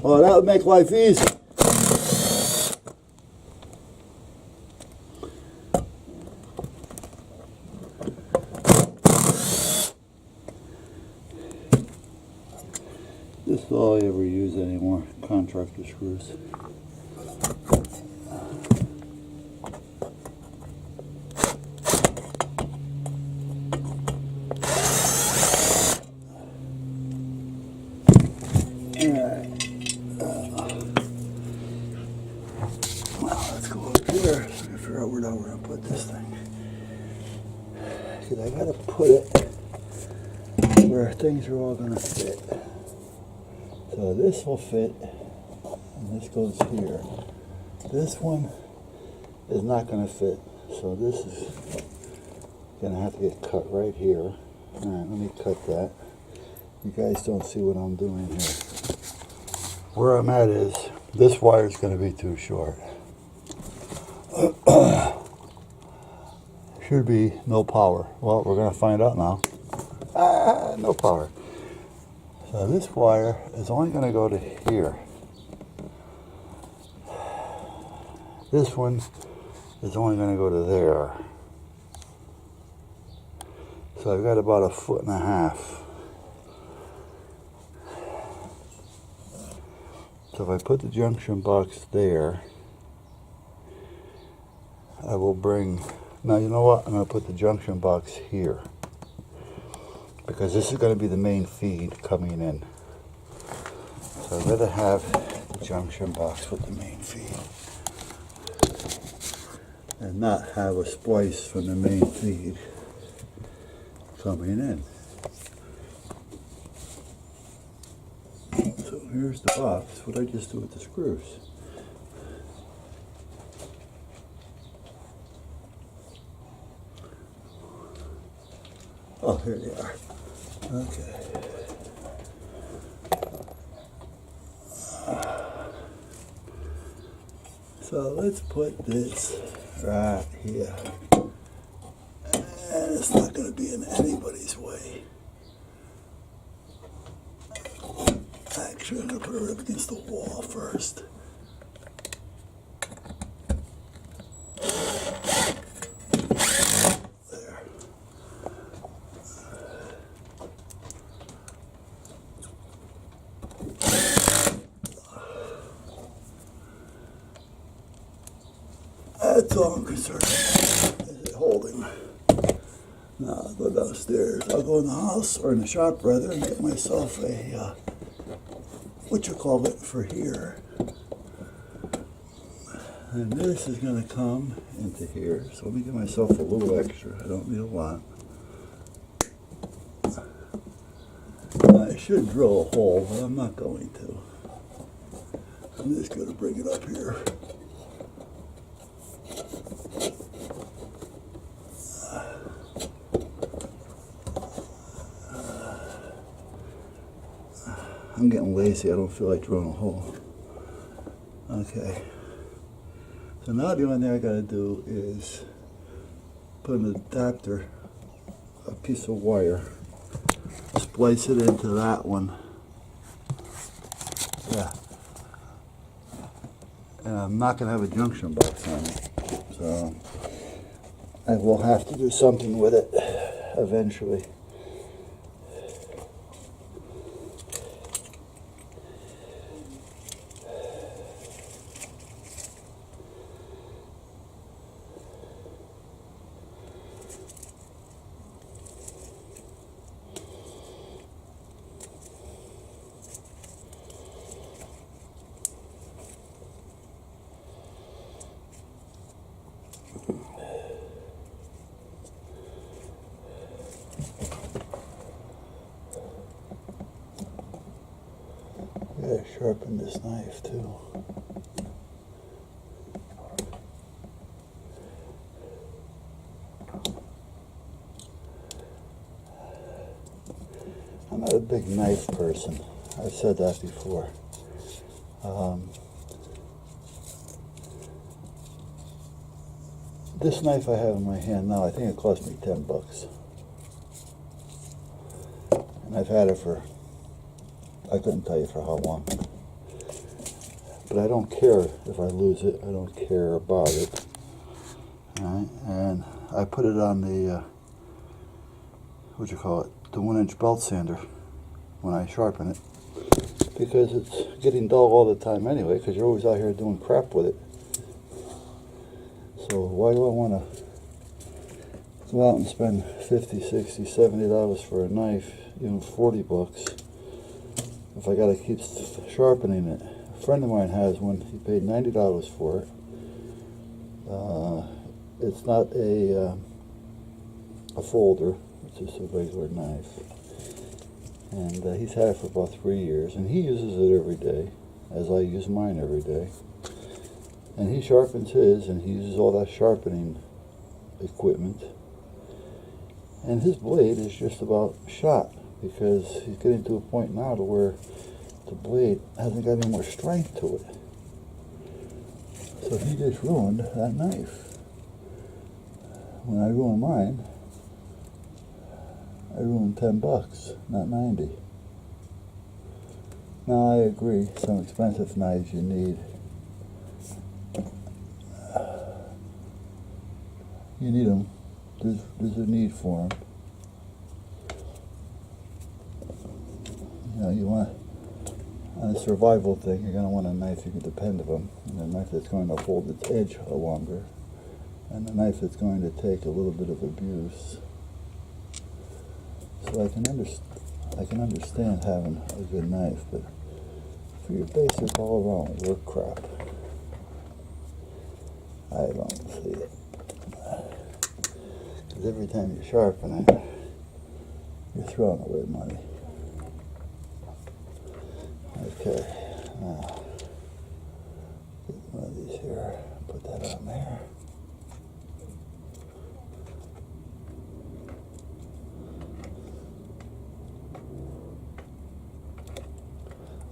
Oh, that would make life easy. This is all I ever use anymore, contractor screws. Where I'm gonna put this thing, because I gotta put it where things are all gonna fit. So this will fit, and this goes here. This one is not gonna fit, so this is gonna have to get cut right here. All right, let me cut that. You guys don't see what I'm doing here. Where I'm at is this wire is gonna be too short. Should be no power. Well, we're going to find out now. No power. So this wire is only going to go to here. This one is only going to go to there. So I've got about 1.5 feet. So if I put the junction box there, I will bring... Now, you know what? I'm going to put the junction box here, because this is going to be the main feed coming in. So I'd rather have the junction box with the main feed and not have a splice from the main feed coming in. So here's the box. What I just do with the screws. Oh, here they are. Okay. So let's put this right here. And it's not going to be in anybody's way. Actually, I'm going to put it up against the wall first. That's all I'm concerned with, is it holding. Now I'll go downstairs. I'll go in the house, or in the shop rather, and get myself a, for here. And this is going to come into here. So let me give myself a little extra. I don't need a lot. I should drill a hole, but I'm not going to. I'm just going to bring it up here. I'm getting lazy. I don't feel like drilling a hole. Okay. So now the only thing I got to do is put an adapter, a piece of wire, splice it into that one. Yeah. And I'm not going to have a junction box on it. So I will have to do something with it eventually. Gotta sharpen this knife too. I'm not a big knife person. I've said that before. This knife I have in my hand now, I think it cost me $10. And I've had it for, I couldn't tell you for how long. but I don't care if I lose it. I don't care about it. All right, and I put it on the what you call it, the 1-inch belt sander when I sharpen it, because it's getting dull all the time anyway, because you're always out here doing crap with it. So why do I want to go out and spend $50, $60, $70 for a knife, even $40, if I got to keep sharpening it? A friend of mine has one. He paid $90 for it. It's not a folder. It's just a regular knife. And he's had it for about 3 years, and he uses it every day, as I use mine every day. And he sharpens his, and he uses all that sharpening equipment. And his blade is just about shot, because he's getting to a point now to where the blade hasn't got any more strength to it. So he just ruined that knife. When I ruined mine, I ruined $10, not 90. Now I agree, some expensive knives you need. You need them. There's a need for them. You know, you want, on a survival thing, you're going to want a knife you can depend on, and a knife that's going to hold its edge longer, and a knife that's going to take a little bit of abuse. So I can understand having a good knife, but for your basic all-around work crap, I don't see it. Because every time you sharpen it, you're throwing away money. Okay, now get one of these here, put that on there.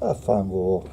A fun little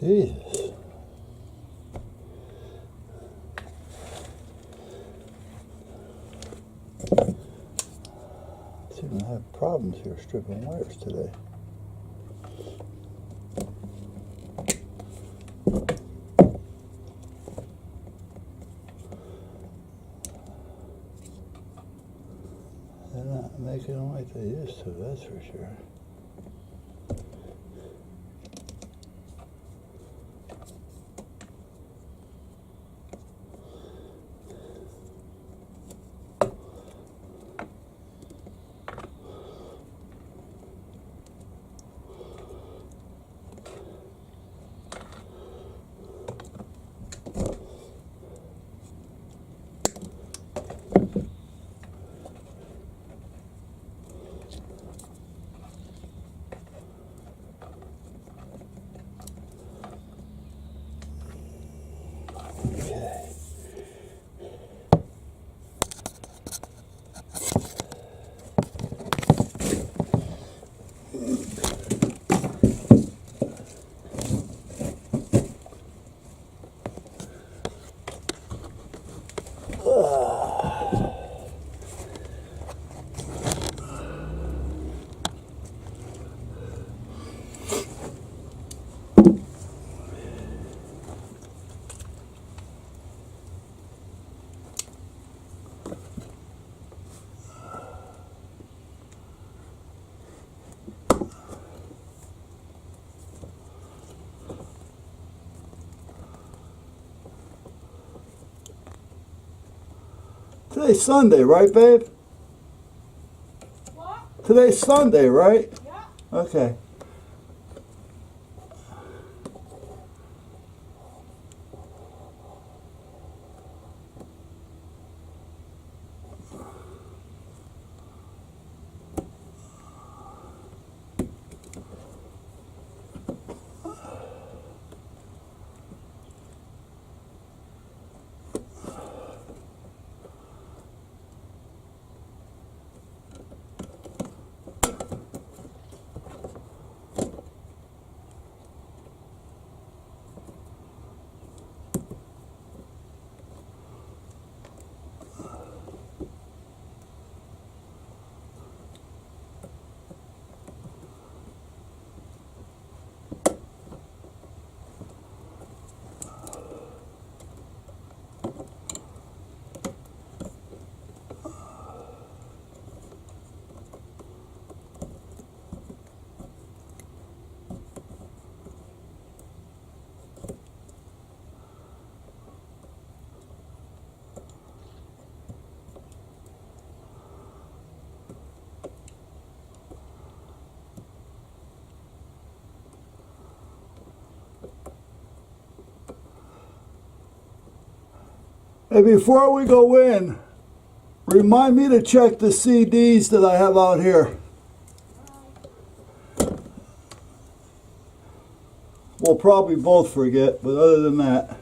Jesus. Seem to have problems here stripping wires today. They're not making them like they used to, that's for sure. Today's Sunday, right, babe? What? Today's Sunday, right? Yeah. Okay. Hey, before we go in, remind me to check the CDs that I have out here. We'll probably both forget, but other than that.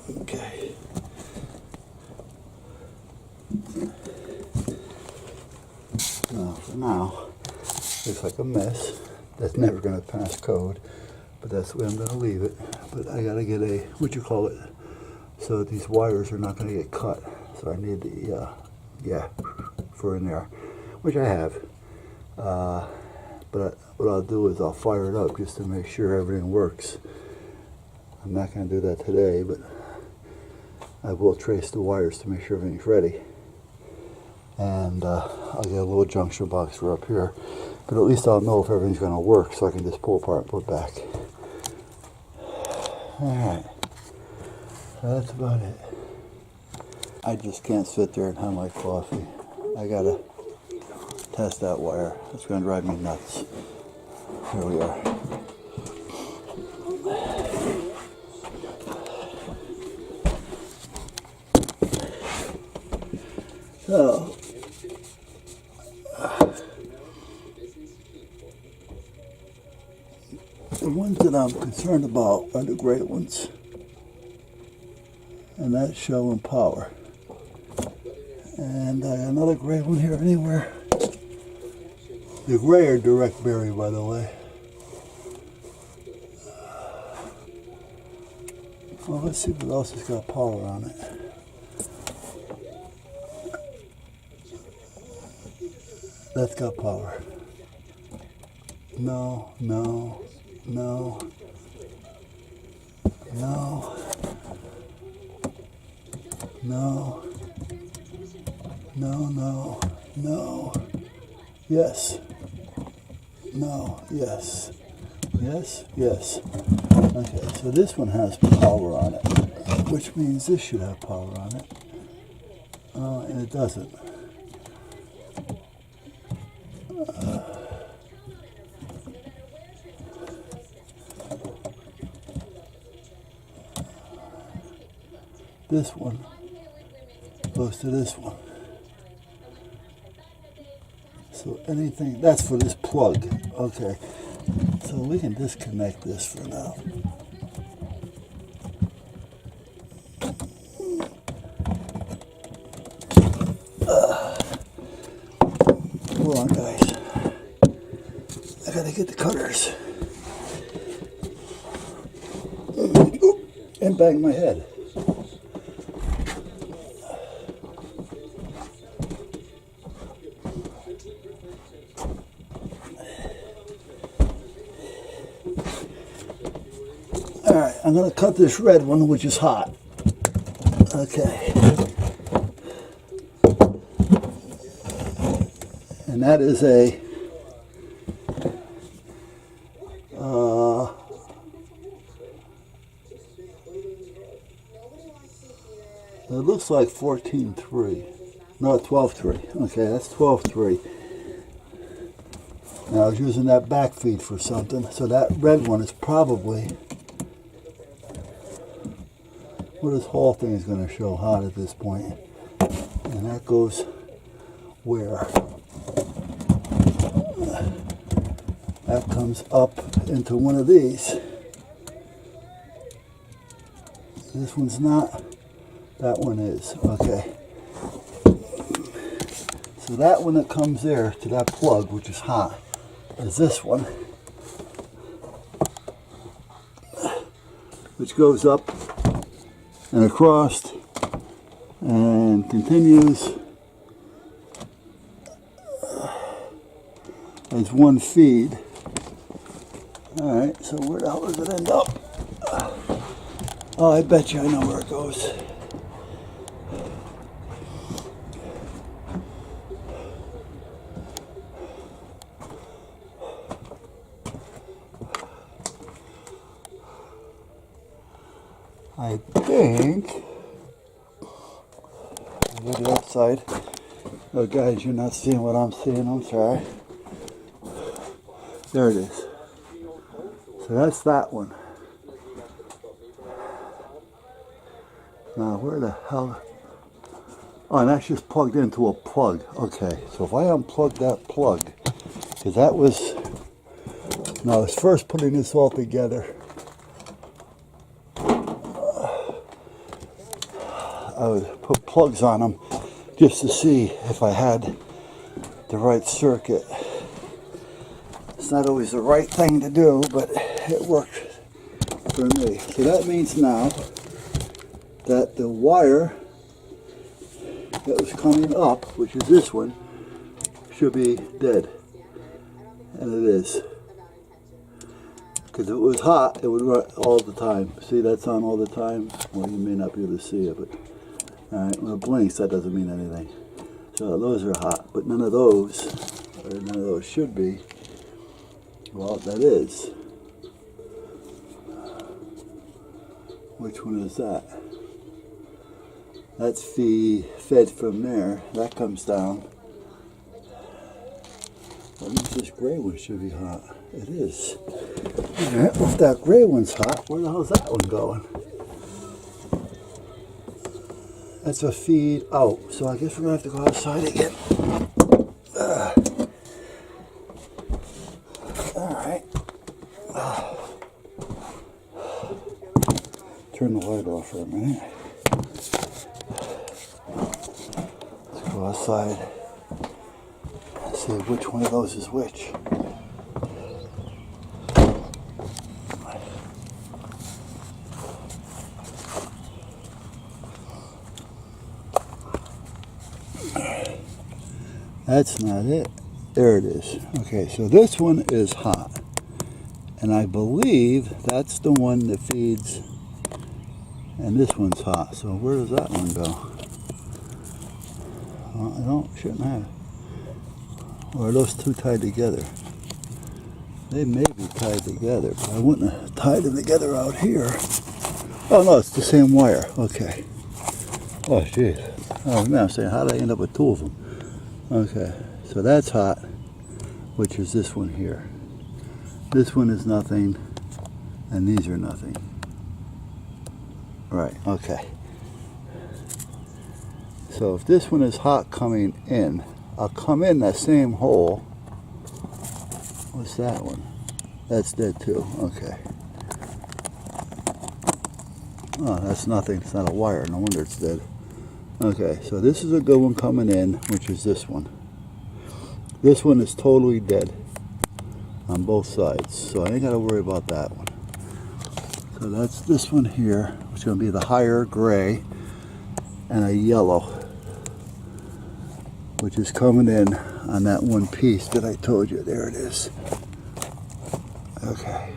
Okay. Now, for now, looks like a mess. That's never going to pass code, but that's the way I'm going to leave it. But I got to get a, what you call it, so that these wires are not going to get cut. So I need the, for in there, which I have. But what I'll do is I'll fire it up just to make sure everything works. I'm not going to do that today, but I will trace the wires to make sure everything's ready. And I'll get a little junction box for up here. But at least I'll know if everything's going to work, so I can just pull apart and put back. Alright, so that's about it. I just can't sit there and have my coffee. I gotta test that wire. It's going to drive me nuts. Here we are. So, the ones that I'm concerned about are the gray ones, and that's showing power. And I got another gray one here anywhere. The gray are direct bearing, by the way. Well, let's see what else has got power on it. That's got power. No, no, no, no, no, no, no, no, yes, no, yes, yes, yes. Okay, so this one has power on it, which means this should have power on it, and it doesn't. This one goes to this one. So anything, that's for this plug. Okay, so we can disconnect this for now. Hold on, guys. I gotta get the cutters. And bang my head. Alright, I'm going to cut this red one, which is hot. Okay. And that is a it looks like 14.3. No, 12.3. Okay, that's 12.3. Now I was using that back feed for something, so that red one is probably, well, this whole thing is going to show hot at this point. And that goes where? That comes up into one of these. This one's not. That one is. Okay. So that one that comes there to that plug, which is hot, is this one, which goes up and across and continues as one feed. Alright, so where the hell does it end up? Oh, I bet you I know where it goes. I think, go to that side. Oh guys, you're not seeing what I'm seeing, I'm sorry. There it is. So that's that one. Now where the hell? Oh, and that's just plugged into a plug. Okay, so if I unplug that plug, because that was, when I was first putting this all together, I would put plugs on them just to see if I had the right circuit. It's not always the right thing to do, but it worked for me. So that means now that the wire that was coming up, which is this one, should be dead. And it is. Because if it was hot, it would run all the time. See, that's on all the time. Well, you may not be able to see it, but alright, when it blinks, that doesn't mean anything. So those are hot, but none of those, or none of those should be. Well, that is. Which one is that? That's fed from there. That comes down. That means this gray one should be hot. It is. Alright, well, if that gray one's hot, where the hell's that one going? That's a feed out. So I guess we're going to have to go outside again. Alright. Turn the light off for a minute. Let's go outside and see which one of those is which. That's not it. There it is. Okay, so this one is hot. And I believe that's the one that feeds, and this one's hot. So where does that one go? Shouldn't have. Or are those two tied together? They may be tied together, but I wouldn't have tied them together out here. Oh no, it's the same wire. Okay. Oh jeez. Oh man, I'm saying, how did I end up with two of them? Okay, so that's hot, which is this one here. This one is nothing, and these are nothing. Right, okay. So if this one is hot coming in, I'll come in that same hole. What's that one? That's dead too, okay. Oh, that's nothing, it's not a wire, no wonder it's dead. Okay, so this is a good one coming in, which is this one. This one is totally dead on both sides, so I ain't got to worry about that one. So that's this one here, which is going to be the higher gray, and a yellow, which is coming in on that one piece that I told you. There it is. Okay.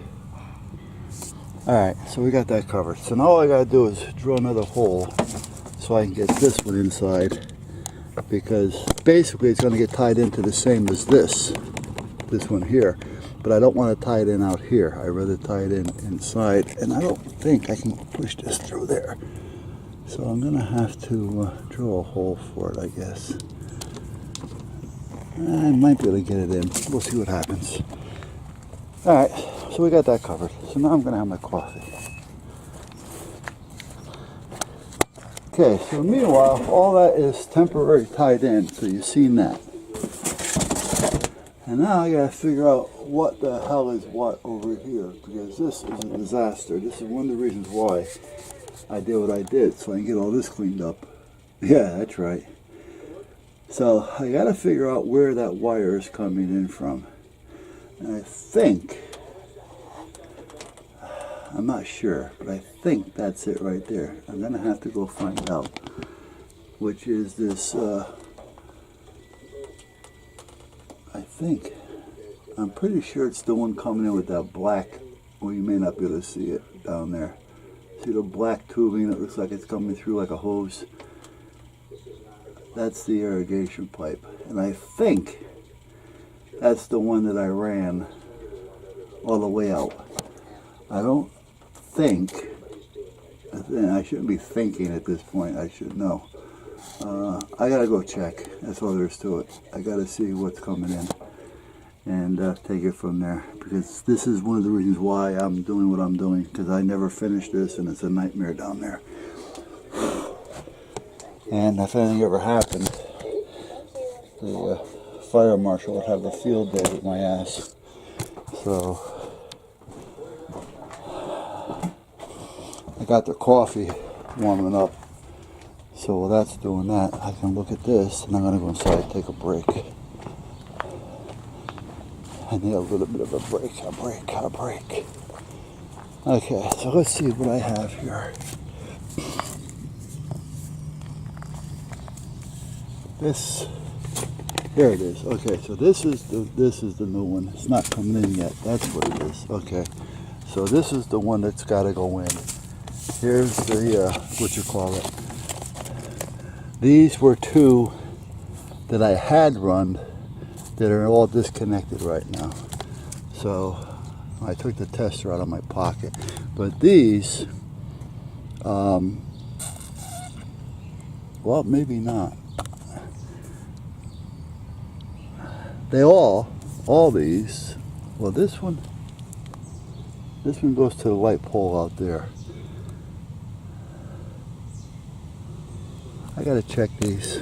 Alright, so we got that covered. So now all I got to do is drill another hole so I can get this one inside, because basically it's going to get tied into the same as this one here. But I don't want to tie it in out here. I'd rather tie it in inside, and I don't think I can push this through there. So I'm going to have to drill a hole for it, I guess. I might be able to get it in. We'll see what happens. Alright, so we got that covered. So now I'm going to have my coffee. Okay, so meanwhile, all that is temporarily tied in, so you've seen that. And now I gotta figure out what the hell is what over here, because this is a disaster. This is one of the reasons why I did what I did, so I can get all this cleaned up. Yeah, that's right. So I gotta figure out where that wire is coming in from. And I think, I'm not sure, but I think that's it right there. I'm gonna have to go find out, which is this, I'm pretty sure it's the one coming in with that black, well, you may not be able to see it down there. See the black tubing that looks like it's coming through like a hose? That's the irrigation pipe. And I think that's the one that I ran all the way out. I don't think, I shouldn't be thinking at this point, I should know. I gotta go check, that's all there is to it. I gotta see what's coming in and take it from there, because this is one of the reasons why I'm doing what I'm doing, because I never finished this and it's a nightmare down there. And if anything ever happened, the fire marshal would have a field day with my ass. So I got the coffee warming up. So while that's doing that, I can look at this, and I'm going to go inside and take a break. I need a little bit of a break. Okay, so let's see what I have here. There it is. Okay, so this is the new one. It's not coming in yet. That's what it is. Okay, so this is the one that's got to go in. Here's the what you call it. These were two that I had run that are all disconnected right now. So I took the tester out of my pocket. But these, well, maybe not. They all these, well, this one goes to the light pole out there. I gotta check these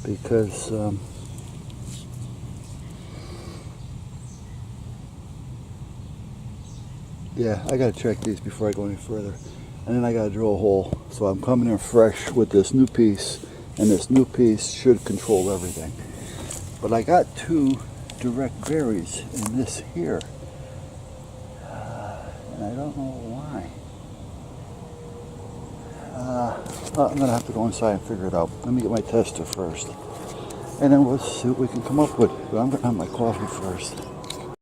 because yeah, I gotta check these before I go any further, and then I gotta drill a hole. So I'm coming in fresh with this new piece, and this new piece should control everything. But I got two direct berries in this here, and I don't know why. I'm going to have to go inside and figure it out. Let me get my tester first. and then we'll see what we can come up with. But I'm gonna have my coffee first.